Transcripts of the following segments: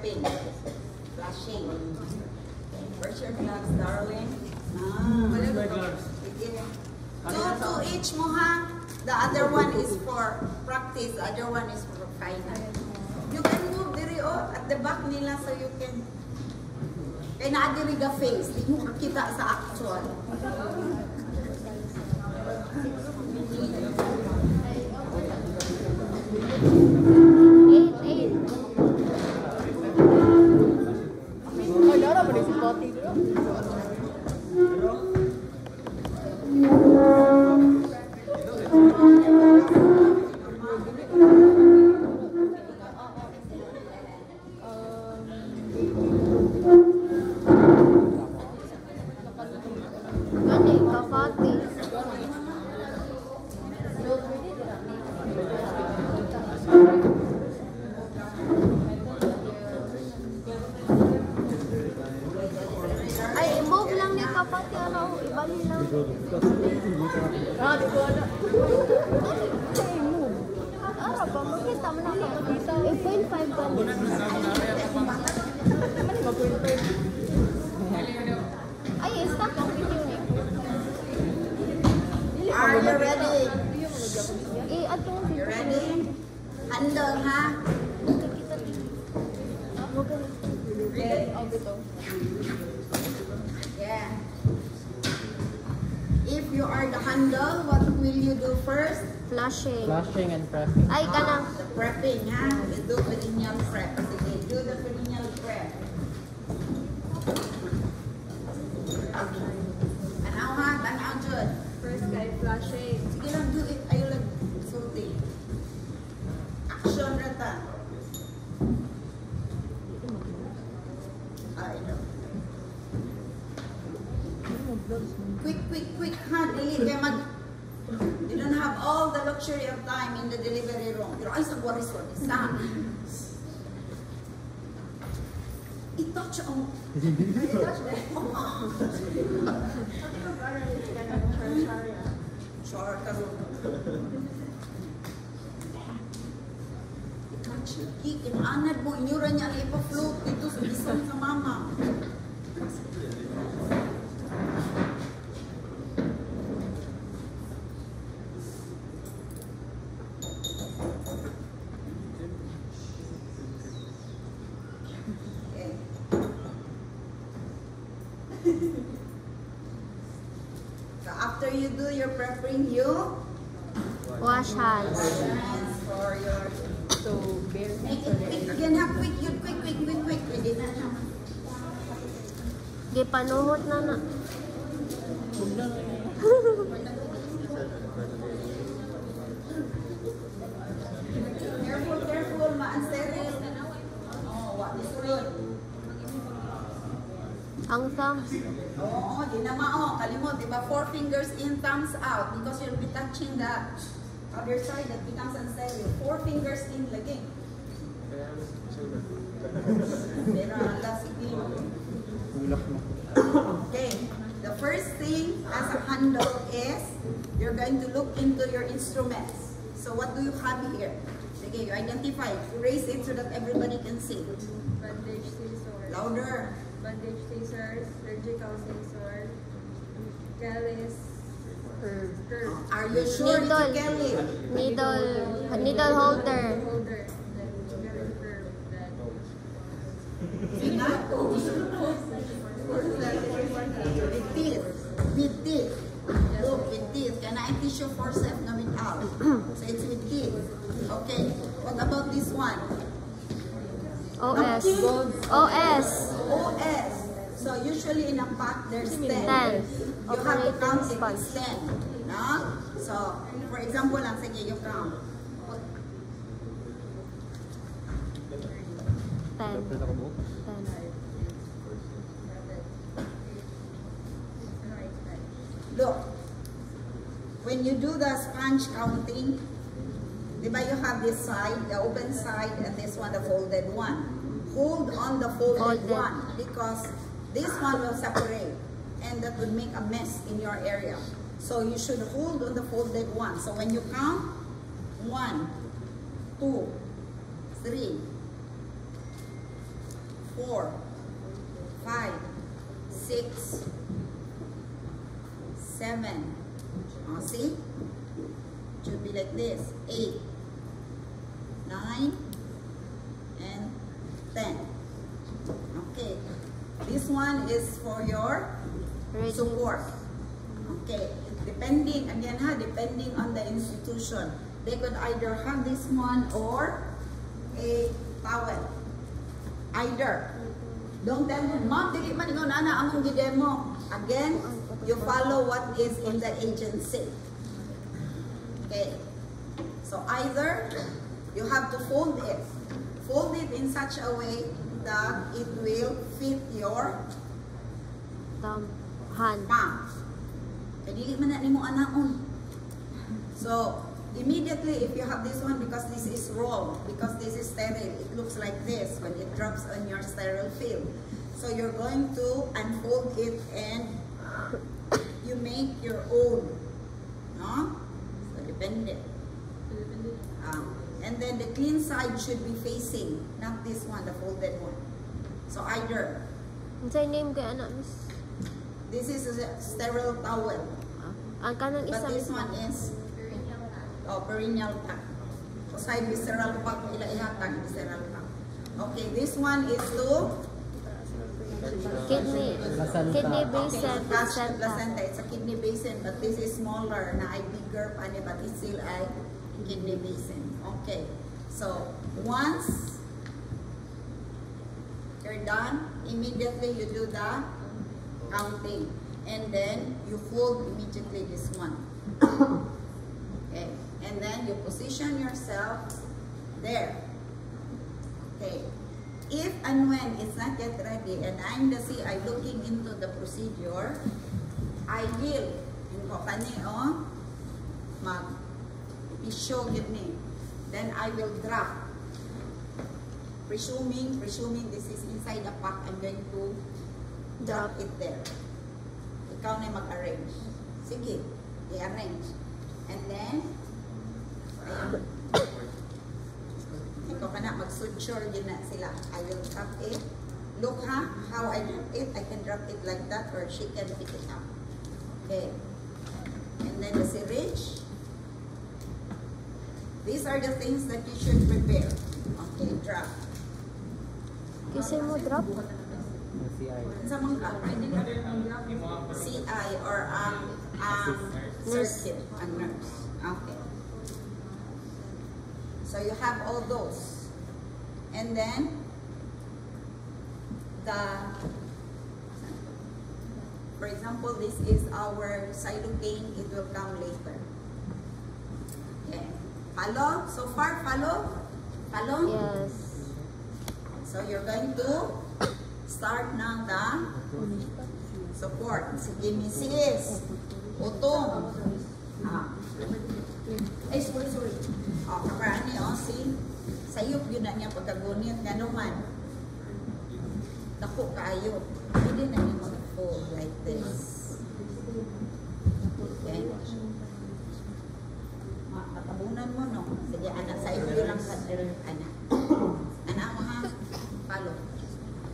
prepping. Flashing. Where's your gloves, darling? Two each mo ha. The other one is for practice. The other one is for final. You can move diri at the back nila so you can. Kaya na-adiri ka face. Di mo kakita sa actual. Are you ready? You ready? Handle ha? Yeah. If you are the handle, what will you do first? Flushing. Flushing and prepping. Ay, kanang. The prepping ha? You do perineal prep. Sige, do the perineal prep. Tanaw ha? Tanaw dyan. First guy, flushing. Sige lang, do it. Ayaw lang. Sulti. Action rata. I know. Quick ha. Dili. Kaya mag... You don't have all the luxury of time in the delivery room. Pero ay, sa Boris ko. Isa. I-touch on. I-touch them. Sure, karo. I-touch. Kinanad mo. Inyura niya na ipa-float dito sa isang sa mama. So after you do your prepping, you Wash hands. wash your hands for your. So, bare Make hands it quick again, ha? Quick, you quick. Pwede na siya. Gipanuhot na na. Careful, ma-unsterile. Oh, what is good? Ang thumbs. Oo, di na mao. Kalimot, di ba? 4 fingers in, thumbs out. Because you'll be touching the other side that becomes unsterile. 4 fingers in lagi. Pero ala, sige. Okay. The first thing as a handle is you're going to look into your instruments. So what do you have here? Sige, you identify. Raise it so that everybody can see. bandage scissors. Louder. Bandage scissors, surgical scissors, callus, curve. Are you sure it's Needle. Kelly? Needle holder. Holder, then very curve, then Sina? With teeth. With teeth. Look, with teeth. Can I tissue forceps na with out? So it's with teeth. Okay. What about this one? OS. OS. OS. So usually in a pack there's 10. 10. You have to count if Sponge. it's 10. No? So, for example lang, sige, you count. 10. Look, when you do the sponge counting, di ba you have this side, the open side, and this one, the folded one. Hold on the folded one because this one will separate and that would make a mess in your area. So you should hold on the folded one. So when you count, 1, 2, 3, 4, 5, 6, 7. Oh, see? It should be like this. 8, 9, and 10. Okay. This one is for your support. Okay. Depending, again ha, depending on the institution. They could either have this one or a towel. Either. Don't tell me, Mom, dili man ikaw nana among gidemo. Again, you follow what is in the agency. Okay. So either you have to fold it. Fold it in such a way that it will fit your hand. palm. Kaya dili man na nimo anaon. So, immediately if you have this one, because this is rolled, because this is sterile, it looks like this when it drops on your sterile film. So you're going to unfold it and you make your own. No? So depende. And then the clean side should be facing, not this one, the folded one. So either. Ang say name kay anak, miss? This is a sterile towel. Ang kanang But isa, this one is perennial pack. So side visceral pack, ila ihatag visceral pack. Okay, this one is to kidney basin, placenta. It's a kidney basin, but this is smaller na ay bigger pa ni, but it's still ay kidney basin. Okay, so once you're done, immediately you do the counting, and then you fold immediately this one. Okay, and then you position yourself there. Okay, if and when it's not yet ready and I'm the CI looking into the procedure, I will yung kani mag-show give me, then I will drop. Presuming this is inside the pack, I'm going to drop it there. Ikaw na mag-arrange. Sige, i-arrange. And then, ayan. Ikaw ka na, mag-suture din na sila. I will drop it. Look ha, how I drop it. I can drop it like that or she can pick it up. Okay. And then the syringe. These are the things that you should prepare. Okay, drop. Kasi mo drop? Sa mga CI or circuit, a nurse. Okay. So you have all those. And then for example, this is our Silocaine, it will come later. Okay. Follow? So far, follow? Follow? Yes. So you're going to start now the support. Sige, Mrs. Utong. Ay, sorry. Kaparani, see? Sayop yun na niya pagkagunit. Gano'n man. Dako kayo. Pwede na niya mag-fold like this. Okay? Katabunan mo, no? Sige, anak. Sayop yun lang sa anak. Anak mo, ha? Follow.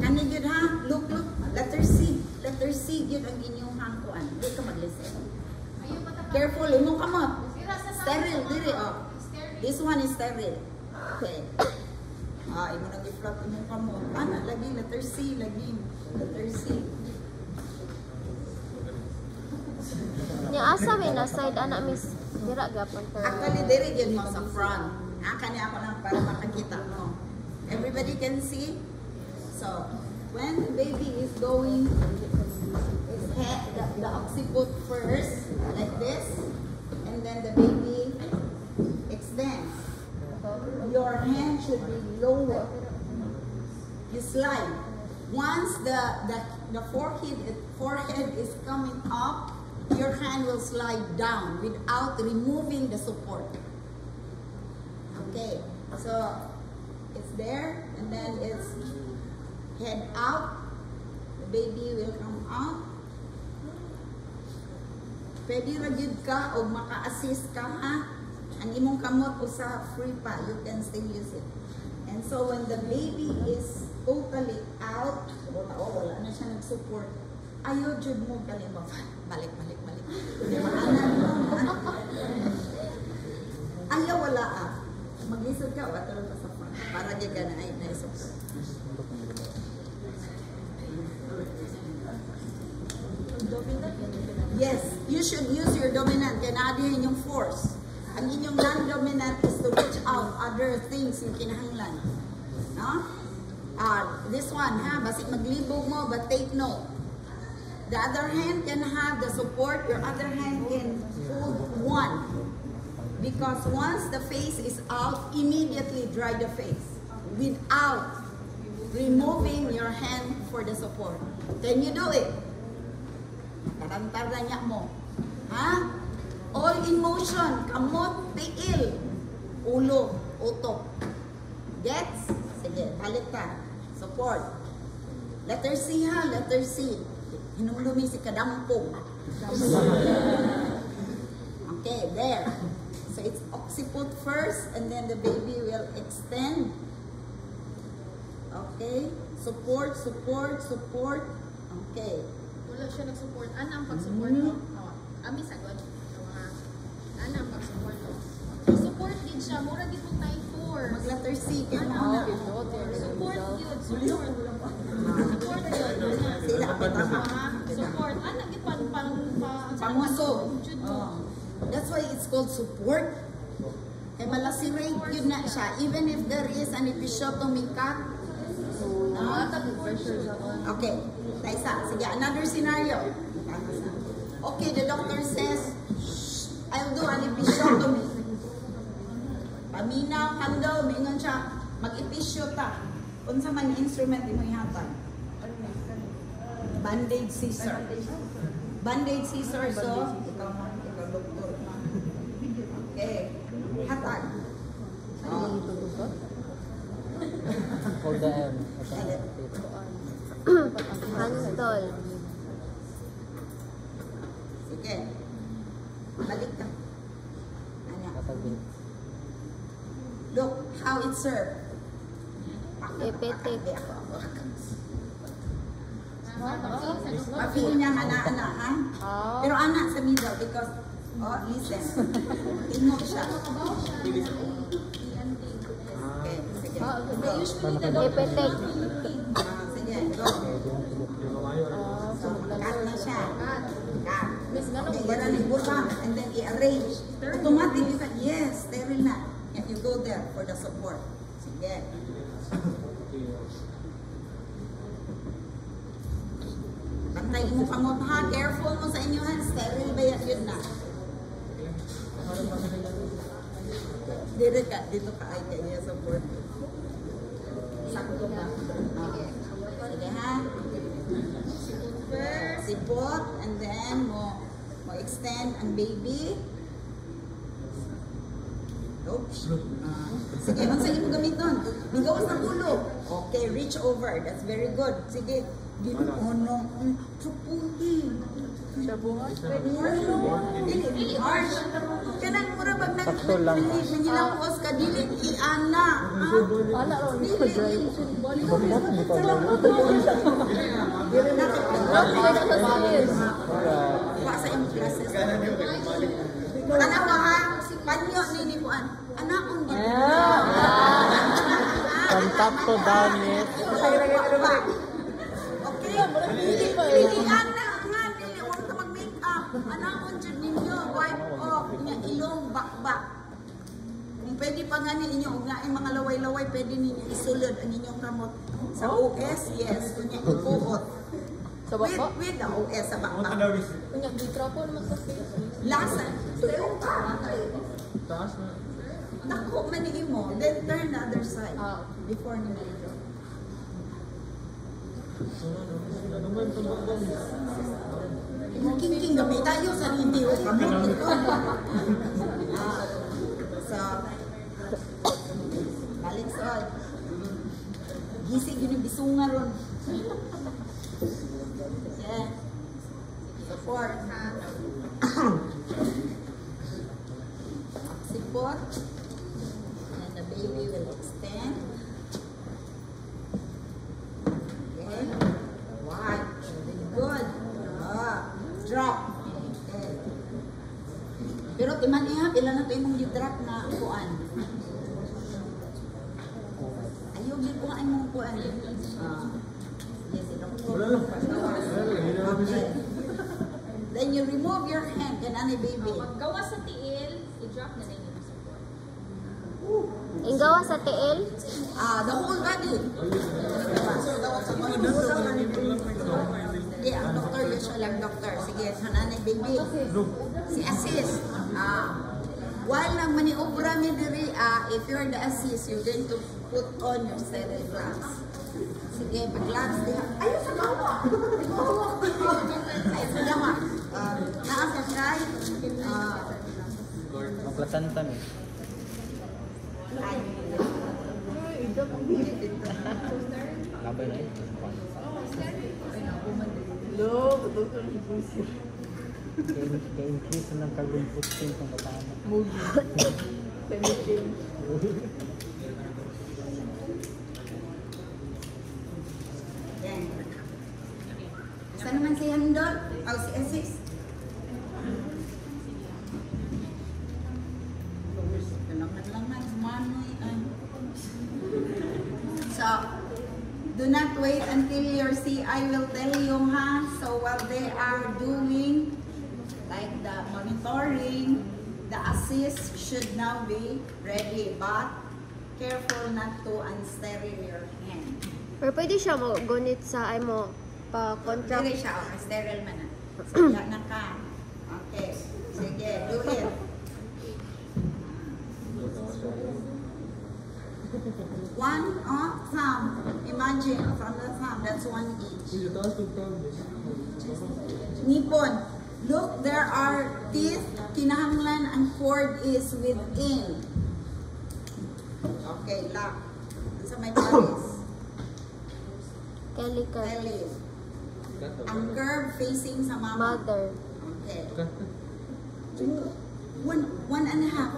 Kani yun, ha? Look. Letter C. Letter C yun ang inyong hangkuan. Hindi ka mag-listen. Careful, imong kamot. Sterile, diri, oh. This one is sterile. Okay. Imo nag-i-flop imong kamot. Ana, lagi, letter C, lagi. Letter C. Nya asa may na side anak, miss? Dira gapon ter. Actually, diri yun mo sa front. Kani ako lang para makakita mo. Everybody can see? So, when the baby is going, his head, the occiput first, like this, and then the baby extends. Your hand should be lower. You slide. Once the forehead is coming up, your hand will slide down without removing the support. Okay, so it's there, and then it's head out. The baby will come out. Pwede ra gyud ka o maka-assist ka ha. Ang imong kamot usa free pa, you can still use it. And And so when the baby is totally out, wala na siya nag-support, ayaw jud mo kalima. Balik. Ayaw wala ah. Mag-isod ka, watulog ka sa front. Para di ka na ay support. Yes, you should use your dominant. Kanadihin yung force. Ang inyong non-dominant is to reach out other things yung kinahanglan. No? This one, basig maglibog mo, but take note. The other hand can have the support, your other hand can hold one. Because once the face is out, immediately dry the face without removing your hand for the support. Can you do it? Karantar na niya mo. All in motion. Kamot, tiil. Ulo, utok. Gets? Sige, balik ka. Support. Letter C letter C. Hinumlumi si kadampong. Okay, there. So it's occiput first and then the baby will extend. Okay. Support. Okay. Wala siya nag-support. Ano ang pag-support mo? Ami sagot. Ano ang pag-support mo? Support din siya. Mura din mo tayo force. Mag-letter C. Support yun. Support yun. Sila ako tama. Support. Ano gipan Pangusog. That's why it's called support. Kaya malasirate yun na siya. Even if there is an episiotomy cut. Okay. Taisa. Sige, another scenario. Okay, the doctor says, I'll do an episiotomy. Paminaw, handle, mingon siya, mag-episyo ta. Kung sa man instrument, di mo ihatan. Band-aid scissor. Band-aid scissor, so, ikaw doktor. Okay. Hatan. Hold the M. Handle. Sige. Balik ka. Look how it's served. Ipitik. Mapili niya ana-ana, ha? Pero anak sa middle because, listen. Tingog siya. Okay, sige. Ipitik. Sige, go. So, cut na siya. Cut. Okay, yan ang ibulbang. And then i-arrange. Automatic, you can, yes, sterile na. You go there for the support. Sige. Bantayin mo kamot ha. Careful mo sa inyo ha. Sterile ba yan? Yun na. Dito ka ay kaya support. Sakto ka. Sige ha. Sipot. And then mo extend ang baby. Oops. Sige, ang sige mo gamiton. Bigawas ng ulo. Okay, reach over. That's very good. Sige. Ginuunong. Chupuhi. Dili harsh. Kanang mura pag nangilangkos ka, dili i-ana. Dili. Wa sa iyong classes. Tanawa ha. Panyo nini kuan. Anakon din. Contact to down it. Okay. Dili ana nga dili wala ka mag-make up. Anakon jud ninyo wipe off nya ilong bakbak. Kung pwede pa nga ninyo og naay mga laway-laway pwede ninyo isulod ang inyong kamot sa OS. Yes, kunya ibuhot. With the OS sa bakbak. Kunya mikrofon naman sa Lasa. Dako man ni mo, then turn the other side before ni mo. King gamit tayo sa hindi o kamot ito. So, balik sa gising yun yung bisunga ron. Yeah. Support. Support. And the baby will extend. man iya, ilan na ito imong gidrop na kuan. Ayaw gikuhaan mong kuan. Yes, okay. Then you remove your hand, ganani baby. Paggawa sa tiil, i-drop na lang yung support. Inggawa sa tiil. The whole body. Hindi, ang doktor, usual ang doktor. Sige, hananay baby. Si assist. While nang maniobra mi diri, if you're the assist, you're going to put on your sterile gloves. Sige, pag-gloves diha. Ayun sa gawa! Ayun sa gawa. Naasa kay, Maglasantan eh. Labay na eh. Kaya-increase ng carbon footprint ng batama. yan. Saan naman si Handol? Si assist. So, do not wait until your CI will tell you, ha? So, while they are doing like the monitoring, the assist should now be ready. But, careful not to unsterile your hand. Pero pwede siya magunit sa ay mo Dili pa-contract. siya, sterile man na. Sige na ka. Okay. Sige, do it. One thumb. Imagine from the thumb. That's one each. Nipon. Look, there are teeth. Kinahanglan ang cord is within. Okay, lock. Sa may palis. Calicut. Belly. Ang curve facing sa mama. Mother. Okay. One and a half.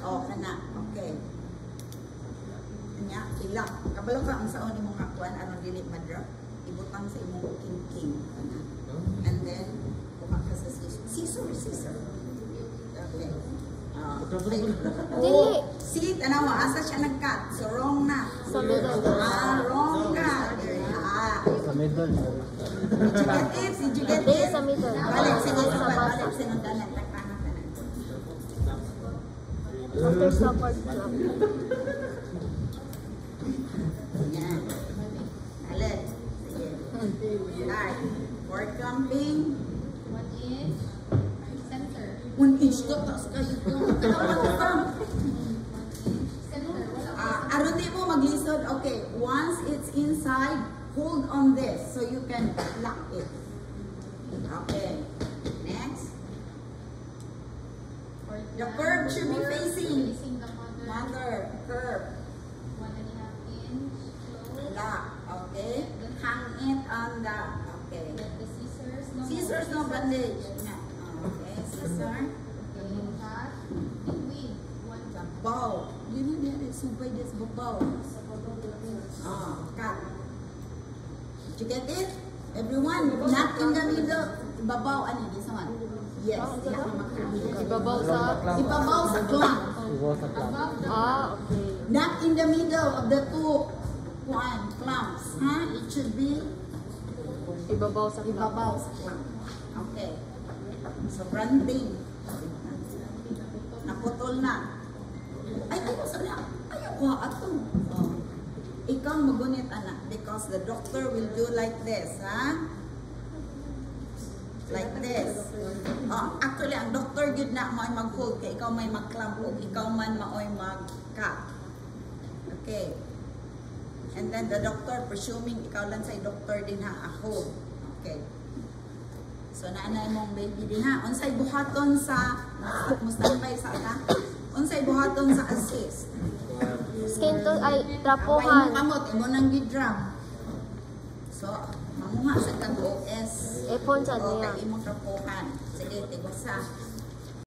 Oh, kana. Okay. Kanya, ilak. Kabalo ka ang saon imong akuan aron dili madrop. Ibutang sa imong king. Kana. And then, kuha ka sa scissor. Okay. Dili. See, tanawa, asa siya nag-cut. So, wrong na. Sa middle. Wrong ka. Sa middle. Did you get Dili it? sa middle. Balik, sige, Sa basa. balik, sinundanan, takpahan ka na. After support club. Yan. Alit. Sige. Start. For clamping. 1 inch. Center. 1 inch ka, taas kayo. Center. Wala. Aron di mo maglisod. Okay. Once it's inside, hold on this so you can lock it. Okay. Next. The curve should be facing. Facing the mother. Mother. Curve. 1.5 inch. Close. Lock. Okay. Hang it on the. Okay. Get the scissors. No. Scissors, no bandage. Yeah. Okay. Scissor. Okay. Cut. Between. 1 jump. Bow. You know that is subay this babaw. Cut. Did you get it? Everyone, not in the middle. Ibabaw, ano, this one? Yes. Ibabaw sa... Ibabaw sa clamp. Ibabaw sa clamp. Above the Okay. Not in the middle of the two clamps. Huh? It should be Ibabaw sa ibabaw sa clamp. Okay. So, branding. Naputol na. Ay, ayaw sa na. Ayaw ko ato. Oh. Ikaw magunit, anak, because the doctor will do like this, ha? Like this. Actually, ang doctor gud na mo ay mag-hold kay ikaw may mag-clamp o ikaw man maoy mag-cut. Okay. And then the doctor, presuming ikaw lang say doctor din ha, hold. Okay. So, naanay mong baby din ha. Unsay buhaton sa, mustanbay sa ata? Unsay buhaton sa assist? Skin to ay Away mo trapuhan. kamot, imo nang gidram. So, mamuha sa tag-OS. Epon sa O, niya. kay imong trapuhan. Sige, tigos sa.